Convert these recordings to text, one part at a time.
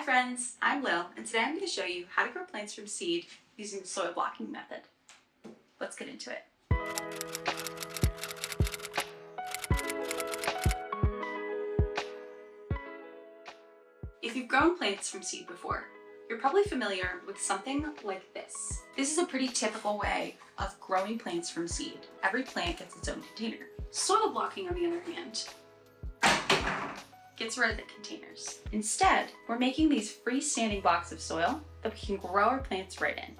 friends, I'm Lil, and today I'm going to show you how to grow plants from seed using the soil blocking method. Let's get into it. If you've grown plants from seed before, you're probably familiar with something like this. This is a pretty typical way of growing plants from seed. Every plant gets its own container. Soil blocking, on the other hand, gets rid of the containers. Instead, we're making these freestanding blocks of soil that we can grow our plants right in.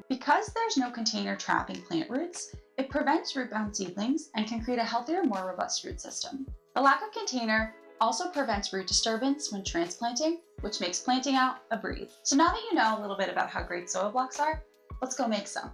Because there's no container trapping plant roots, it prevents root-bound seedlings and can create a healthier, more robust root system. The lack of container also prevents root disturbance when transplanting, which makes planting out a breeze. So now that you know a little bit about how great soil blocks are, let's go make some.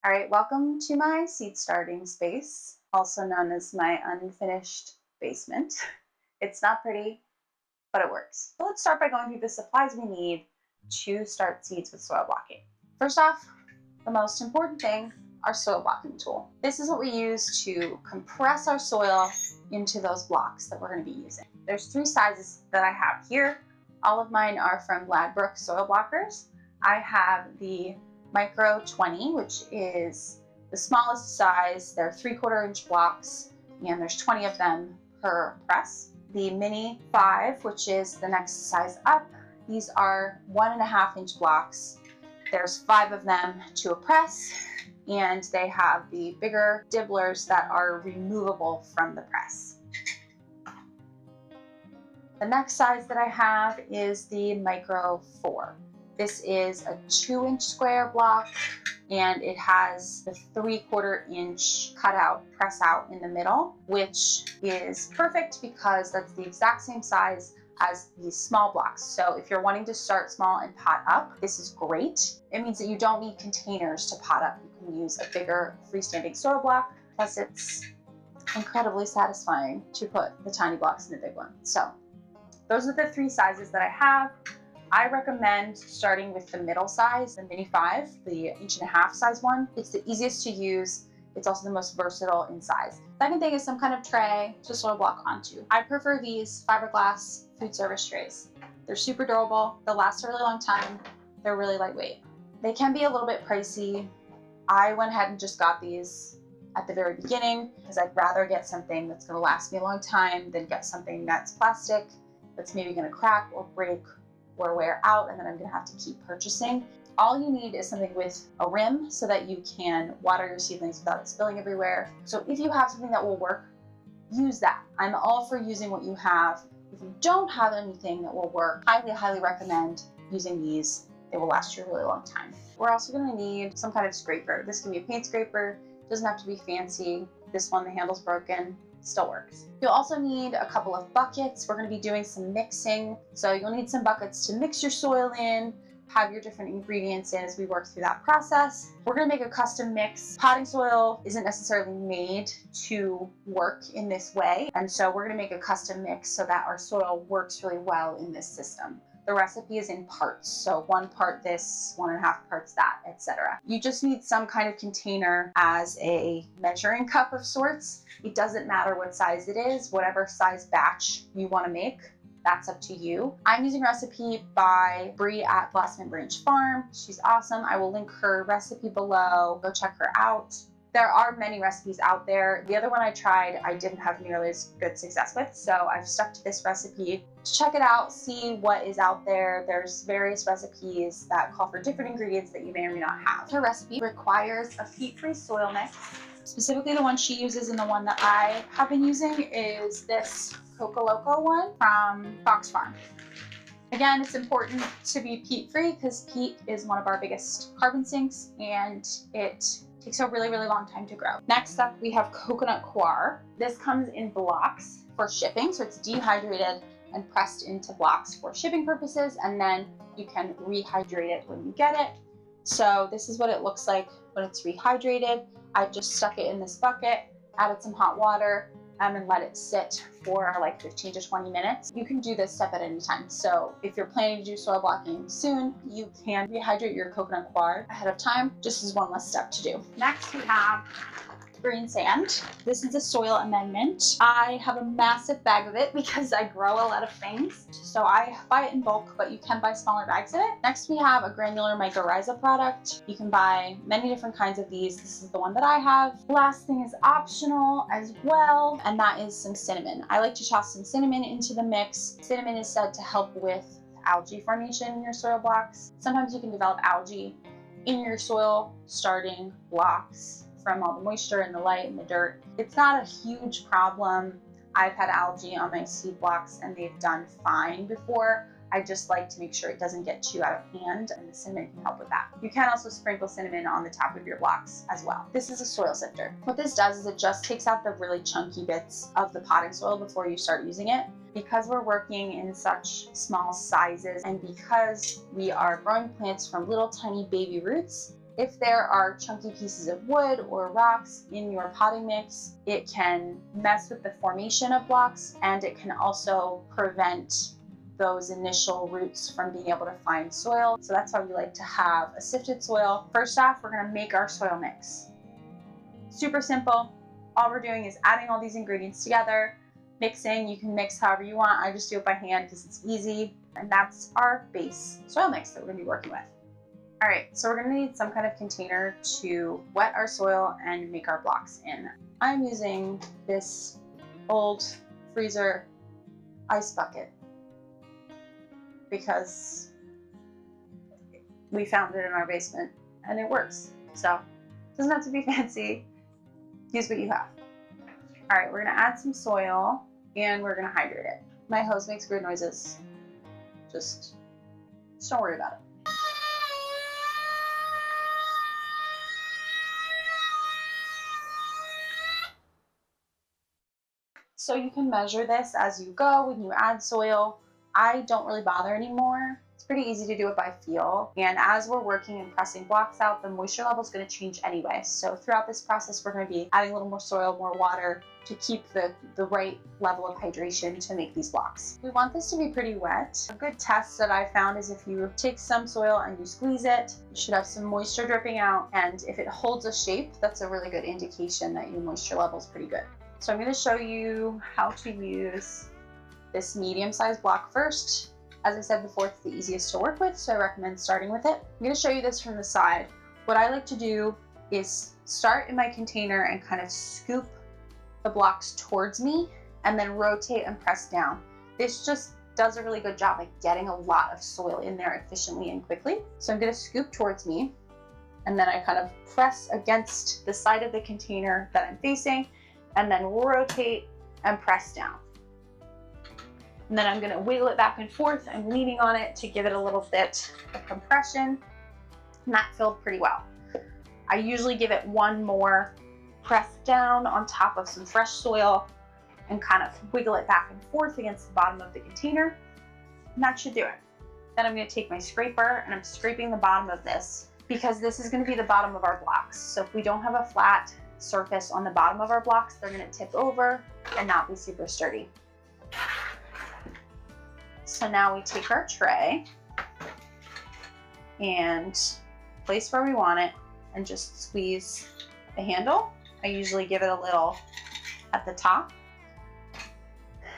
All right, welcome to my seed starting space, also known as my unfinished basement. It's not pretty, but it works. So let's start by going through the supplies we need to start seeds with soil blocking. First off, the most important thing, our soil blocking tool. This is what we use to compress our soil into those blocks that we're going to be using. There's 3 sizes that I have here. All of mine are from Ladbrokes soil blockers. I have the Micro 20, which is the smallest size. They're 3/4 inch blocks, and there's 20 of them per press. The Mini 5, which is the next size up. These are 1.5 inch blocks. There's 5 of them to a press, and they have the bigger dibblers that are removable from the press. The next size that I have is the Micro 4. This is a 2-inch square block, and it has the 3/4 inch cutout press out in the middle, which is perfect because that's the exact same size as these small blocks. So if you're wanting to start small and pot up, this is great. It means that you don't need containers to pot up. You can use a bigger freestanding soil block, plus it's incredibly satisfying to put the tiny blocks in the big one. So those are the 3 sizes that I have. I recommend starting with the middle size, the Mini 5, the 1.5 inch size one. It's the easiest to use. It's also the most versatile in size. Second thing is some kind of tray to soil block onto. I prefer these fiberglass food service trays. They're super durable. They'll last a really long time. They're really lightweight. They can be a little bit pricey. I went ahead and just got these at the very beginning because I'd rather get something that's gonna last me a long time than get something that's plastic, that's maybe gonna crack or break or wear out, and then I'm gonna have to keep purchasing. All you need is something with a rim so that you can water your seedlings without it spilling everywhere. So if you have something that will work, use that. I'm all for using what you have. If you don't have anything that will work, highly recommend using these. They will last you a really long time. We're also gonna need some kind of scraper. This can be a paint scraper, doesn't have to be fancy. This one, the handle's broken, still works. You'll also need a couple of buckets. We're going to be doing some mixing. So you'll need some buckets to mix your soil in, have your different ingredients in as we work through that process. We're going to make a custom mix. Potting soil isn't necessarily made to work in this way. And so we're going to make a custom mix so that our soil works really well in this system. The recipe is in parts, so 1 part this, 1.5 parts that, etc. You just need some kind of container as a measuring cup of sorts. It doesn't matter what size it is, whatever size batch you want to make, that's up to you. I'm using a recipe by Bree at Blossom & Branch Farm. She's awesome. I will link her recipe below. Go check her out. There are many recipes out there. The other one I tried, I didn't have nearly as good success with, so I've stuck to this recipe. Check it out, see what is out there. There's various recipes that call for different ingredients that you may or may not have. Her recipe requires a peat-free soil mix. Specifically, the one she uses and the one that I have been using is this Coco Loco one from Fox Farm. Again, it's important to be peat-free because peat is one of our biggest carbon sinks, and it takes a really long time to grow. Next up, we have coconut coir. This comes in blocks for shipping, so it's dehydrated and pressed into blocks for shipping purposes, and then you can rehydrate it when you get it. So this is what it looks like when it's rehydrated. I just stuck it in this bucket, added some hot water, and let it sit for like 15 to 20 minutes. You can do this step at any time. So if you're planning to do soil blocking soon, you can rehydrate your coconut coir ahead of time, just as one less step to do. Next, we have green sand. This is a soil amendment. I have a massive bag of it because I grow a lot of things. So I buy it in bulk, but you can buy smaller bags of it. Next, we have a granular mycorrhiza product. You can buy many different kinds of these. This is the one that I have. Last thing is optional as well, and that is some cinnamon. I like to toss some cinnamon into the mix. Cinnamon is said to help with algae formation in your soil blocks. Sometimes you can develop algae in your soil starting blocks from all the moisture and the light and the dirt. It's not a huge problem. I've had algae on my seed blocks and they've done fine before. I just like to make sure it doesn't get too out of hand, and the cinnamon can help with that. You can also sprinkle cinnamon on the top of your blocks as well. This is a soil sifter. What this does is it just takes out the really chunky bits of the potting soil before you start using it. Because we're working in such small sizes and because we are growing plants from little tiny baby roots, if there are chunky pieces of wood or rocks in your potting mix, it can mess with the formation of blocks, and it can also prevent those initial roots from being able to find soil. So that's why we like to have a sifted soil. First off, we're gonna make our soil mix. Super simple. All we're doing is adding all these ingredients together, mixing. You can mix however you want. I just do it by hand because it's easy. And that's our base soil mix that we're gonna be working with. All right, so we're gonna need some kind of container to wet our soil and make our blocks in. I'm using this old freezer ice bucket because we found it in our basement and it works. So it doesn't have to be fancy. Use what you have. All right, we're gonna add some soil and we're gonna hydrate it. My hose makes weird noises. Just don't worry about it. So you can measure this as you go when you add soil. I don't really bother anymore. It's pretty easy to do it by feel. And as we're working and pressing blocks out, the moisture level is going to change anyway. So throughout this process, we're going to be adding a little more soil, more water to keep the right level of hydration to make these blocks. We want this to be pretty wet. A good test that I found is if you take some soil and you squeeze it, you should have some moisture dripping out. And if it holds a shape, that's a really good indication that your moisture level is pretty good. So I'm going to show you how to use this medium-sized block first. As I said before, it's the easiest to work with, so I recommend starting with it. I'm going to show you this from the side. What I like to do is start in my container and kind of scoop the blocks towards me and then rotate and press down. This just does a really good job at getting a lot of soil in there efficiently and quickly. So I'm going to scoop towards me and then I kind of press against the side of the container that I'm facing and then rotate and press down. And then I'm gonna wiggle it back and forth. I'm leaning on it to give it a little bit of compression, and that filled pretty well. I usually give it one more press down on top of some fresh soil and kind of wiggle it back and forth against the bottom of the container, and that should do it. Then I'm gonna take my scraper and I'm scraping the bottom of this because this is gonna be the bottom of our blocks. So if we don't have a flat surface on the bottom of our blocks, they're going to tip over and not be super sturdy. So now we take our tray and place where we want it and just squeeze the handle. I usually give it a little at the top,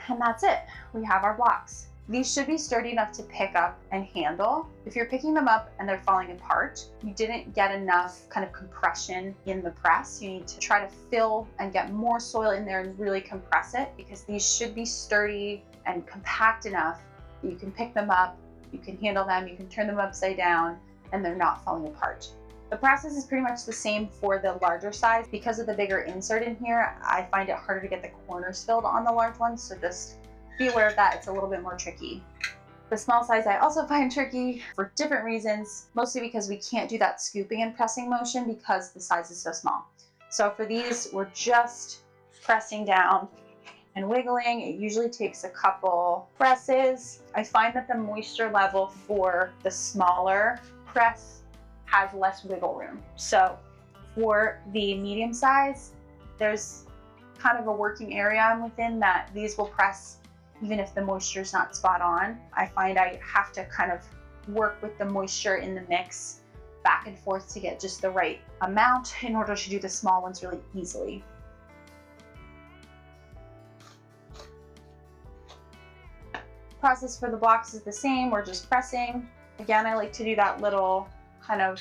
and that's it. We have our blocks. These should be sturdy enough to pick up and handle. If you're picking them up and they're falling apart, you didn't get enough kind of compression in the press. You need to try to fill and get more soil in there and really compress it, because these should be sturdy and compact enough that you can pick them up, you can handle them, you can turn them upside down, and they're not falling apart. The process is pretty much the same for the larger size. Because of the bigger insert in here, I find it harder to get the corners filled on the large ones, so just be aware of that. It's a little bit more tricky. The small size I also find tricky for different reasons, mostly because we can't do that scooping and pressing motion because the size is so small. So for these, we're just pressing down and wiggling. It usually takes a couple presses. I find that the moisture level for the smaller press has less wiggle room. So for the medium size, there's kind of a working area I'm within that these will press even if the moisture is not spot on. I find I have to kind of work with the moisture in the mix back and forth to get just the right amount in order to do the small ones really easily. Process for the blocks is the same. We're just pressing. Again, I like to do that little kind of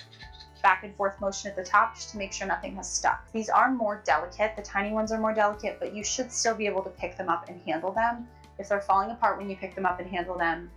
back and forth motion at the top just to make sure nothing has stuck. These are more delicate. The tiny ones are more delicate, but you should still be able to pick them up and handle them. If they're falling apart when you pick them up and handle them,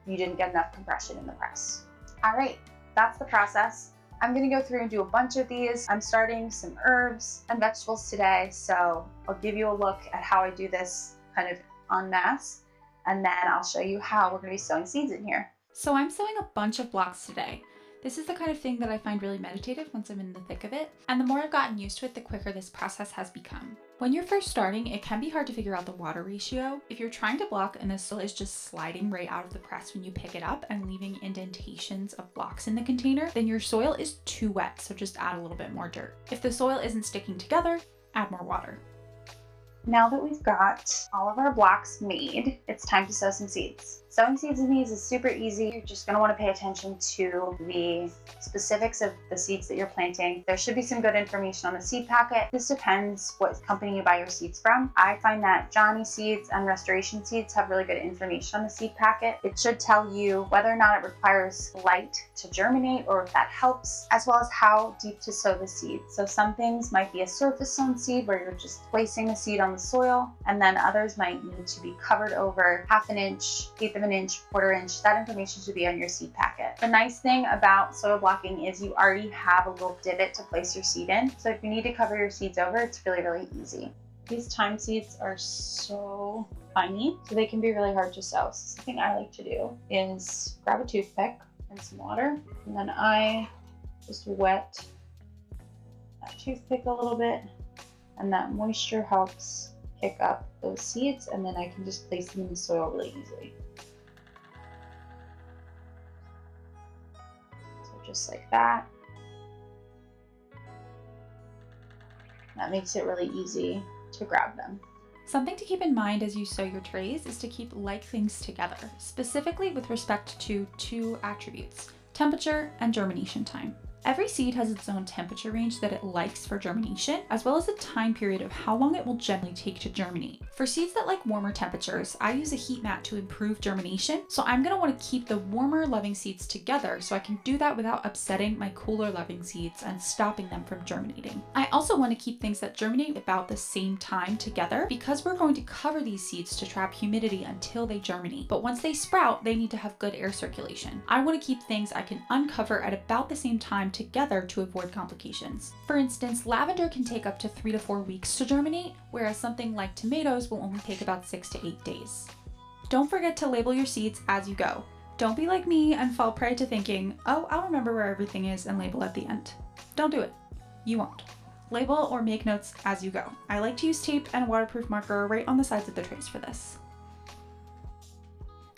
you didn't get enough compression in the press. All right, that's the process. I'm gonna go through and do a bunch of these. I'm starting some herbs and vegetables today, so I'll give you a look at how I do this kind of en masse, and then I'll show you how we're gonna be sowing seeds in here. So I'm sowing a bunch of blocks today. This is the kind of thing that I find really meditative once I'm in the thick of it, and the more I've gotten used to it, the quicker this process has become. When you're first starting, it can be hard to figure out the water ratio. If you're trying to block and the soil is just sliding right out of the press when you pick it up and leaving indentations of blocks in the container, then your soil is too wet, so just add a little bit more dirt. If the soil isn't sticking together, add more water. Now that we've got all of our blocks made, it's time to sow some seeds. Sowing seeds in these is super easy. You're just going to want to pay attention to the specifics of the seeds that you're planting. There should be some good information on the seed packet. This depends what company you buy your seeds from. I find that Johnny Seeds and Restoration Seeds have really good information on the seed packet. It should tell you whether or not it requires light to germinate or if that helps, as well as how deep to sow the seed. So some things might be a surface sown seed where you're just placing the seed on the soil, and then others might need to be covered over 1/2 inch, 1/8 of an inch, 1/4 inch. That information should be on your seed packet. The nice thing about soil blocking is you already have a little divot to place your seed in. So if you need to cover your seeds over, it's really, really easy. These thyme seeds are so tiny, so they can be really hard to sow. So something I like to do is grab a toothpick and some water, and then I just wet that toothpick a little bit, and that moisture helps pick up those seeds, and then I can just place them in the soil really easily. So just like that. That makes it really easy to grab them. Something to keep in mind as you sow your trays is to keep like things together, specifically with respect to 2 attributes: temperature and germination time. Every seed has its own temperature range that it likes for germination, as well as a time period of how long it will generally take to germinate. For seeds that like warmer temperatures, I use a heat mat to improve germination, so I'm going to want to keep the warmer loving seeds together so I can do that without upsetting my cooler loving seeds and stopping them from germinating. I also want to keep things that germinate about the same time together because we're going to cover these seeds to trap humidity until they germinate. But once they sprout, they need to have good air circulation. I want to keep things I can uncover at about the same time together to avoid complications. For instance, lavender can take up to 3 to 4 weeks to germinate, whereas something like tomatoes will only take about 6 to 8 days. Don't forget to label your seeds as you go. Don't be like me and fall prey to thinking, oh, I'll remember where everything is and label at the end. Don't do it. You won't. Label or make notes as you go. I like to use tape and waterproof marker right on the sides of the trays for this.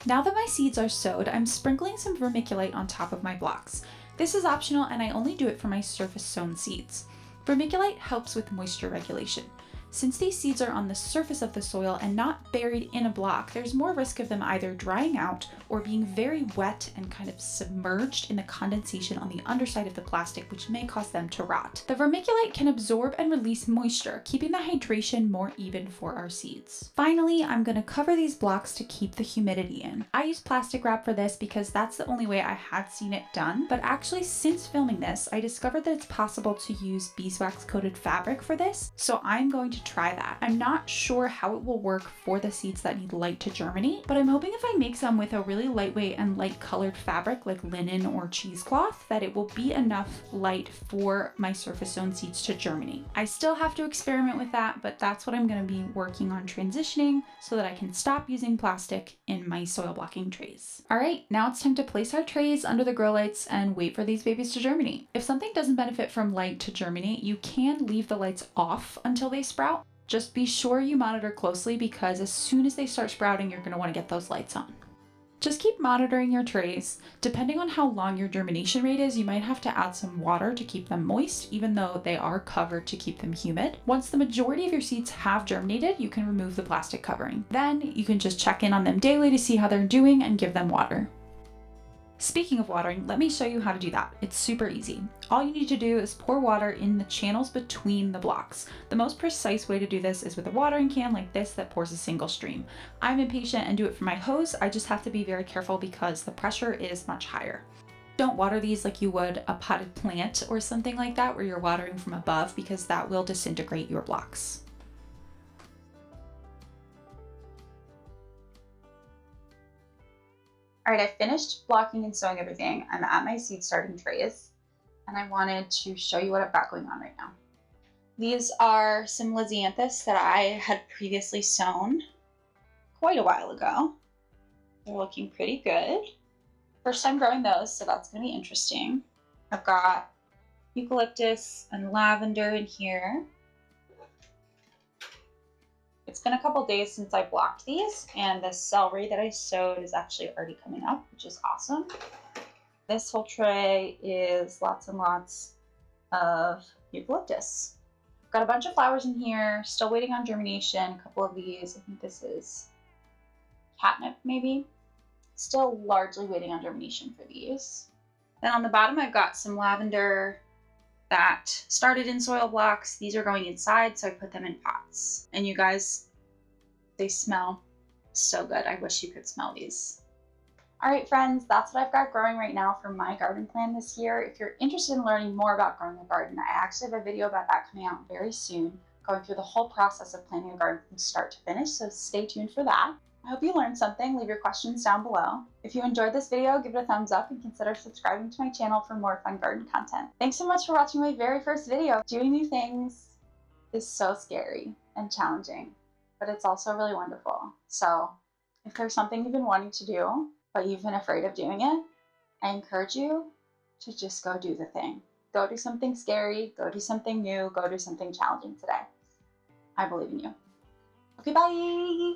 Now that my seeds are sowed, I'm sprinkling some vermiculite on top of my blocks. This is optional and I only do it for my surface sown seeds. Vermiculite helps with moisture regulation. Since these seeds are on the surface of the soil and not buried in a block, there's more risk of them either drying out or being very wet and kind of submerged in the condensation on the underside of the plastic, which may cause them to rot. The vermiculite can absorb and release moisture, keeping the hydration more even for our seeds. Finally, I'm going to cover these blocks to keep the humidity in. I use plastic wrap for this because that's the only way I had seen it done, but actually since filming this, I discovered that it's possible to use beeswax coated fabric for this, so I'm going to try that. I'm not sure how it will work for the seeds that need light to germinate, but I'm hoping if I make some with a really lightweight and light colored fabric like linen or cheesecloth, that it will be enough light for my surface sown seeds to germinate. I still have to experiment with that, but that's what I'm going to be working on transitioning so that I can stop using plastic in my soil blocking trays. All right, now it's time to place our trays under the grow lights and wait for these babies to germinate. If something doesn't benefit from light to germinate, you can leave the lights off until they sprout. Just be sure you monitor closely because as soon as they start sprouting, you're going to want to get those lights on. Just keep monitoring your trays. Depending on how long your germination rate is, you might have to add some water to keep them moist, even though they are covered to keep them humid. Once the majority of your seeds have germinated, you can remove the plastic covering. Then you can just check in on them daily to see how they're doing and give them water. Speaking of watering, let me show you how to do that. It's super easy. All you need to do is pour water in the channels between the blocks. The most precise way to do this is with a watering can like this that pours a single stream. I'm impatient and do it for my hose. I just have to be very careful because the pressure is much higher. Don't water these like you would a potted plant or something like that where you're watering from above, because that will disintegrate your blocks. All right, I finished blocking and sewing everything. I'm at my seed starting trays, and I wanted to show you what I've got going on right now. These are some lisianthus that I had previously sown quite a while ago. They're looking pretty good. First time growing those, so that's gonna be interesting. I've got eucalyptus and lavender in here. It's been a couple days since I blocked these, and the celery that I sowed is actually already coming up, which is awesome. This whole tray is lots and lots of eucalyptus. Got a bunch of flowers in here, still waiting on germination. A couple of these, I think this is catnip maybe. Still largely waiting on germination for these. Then on the bottom, I've got some lavender that started in soil blocks. These are going inside, so I put them in pots. And you guys, they smell so good. I wish you could smell these. All right, friends, that's what I've got growing right now for my garden plan this year. If you're interested in learning more about growing a garden, I actually have a video about that coming out very soon, going through the whole process of planting a garden from start to finish, so stay tuned for that. I hope you learned something. Leave your questions down below. If you enjoyed this video, give it a thumbs up and consider subscribing to my channel for more fun garden content. Thanks so much for watching my very first video. Doing new things is so scary and challenging, but it's also really wonderful. So if there's something you've been wanting to do, but you've been afraid of doing it, I encourage you to just go do the thing. Go do something scary, go do something new, go do something challenging today. I believe in you. Okay, bye.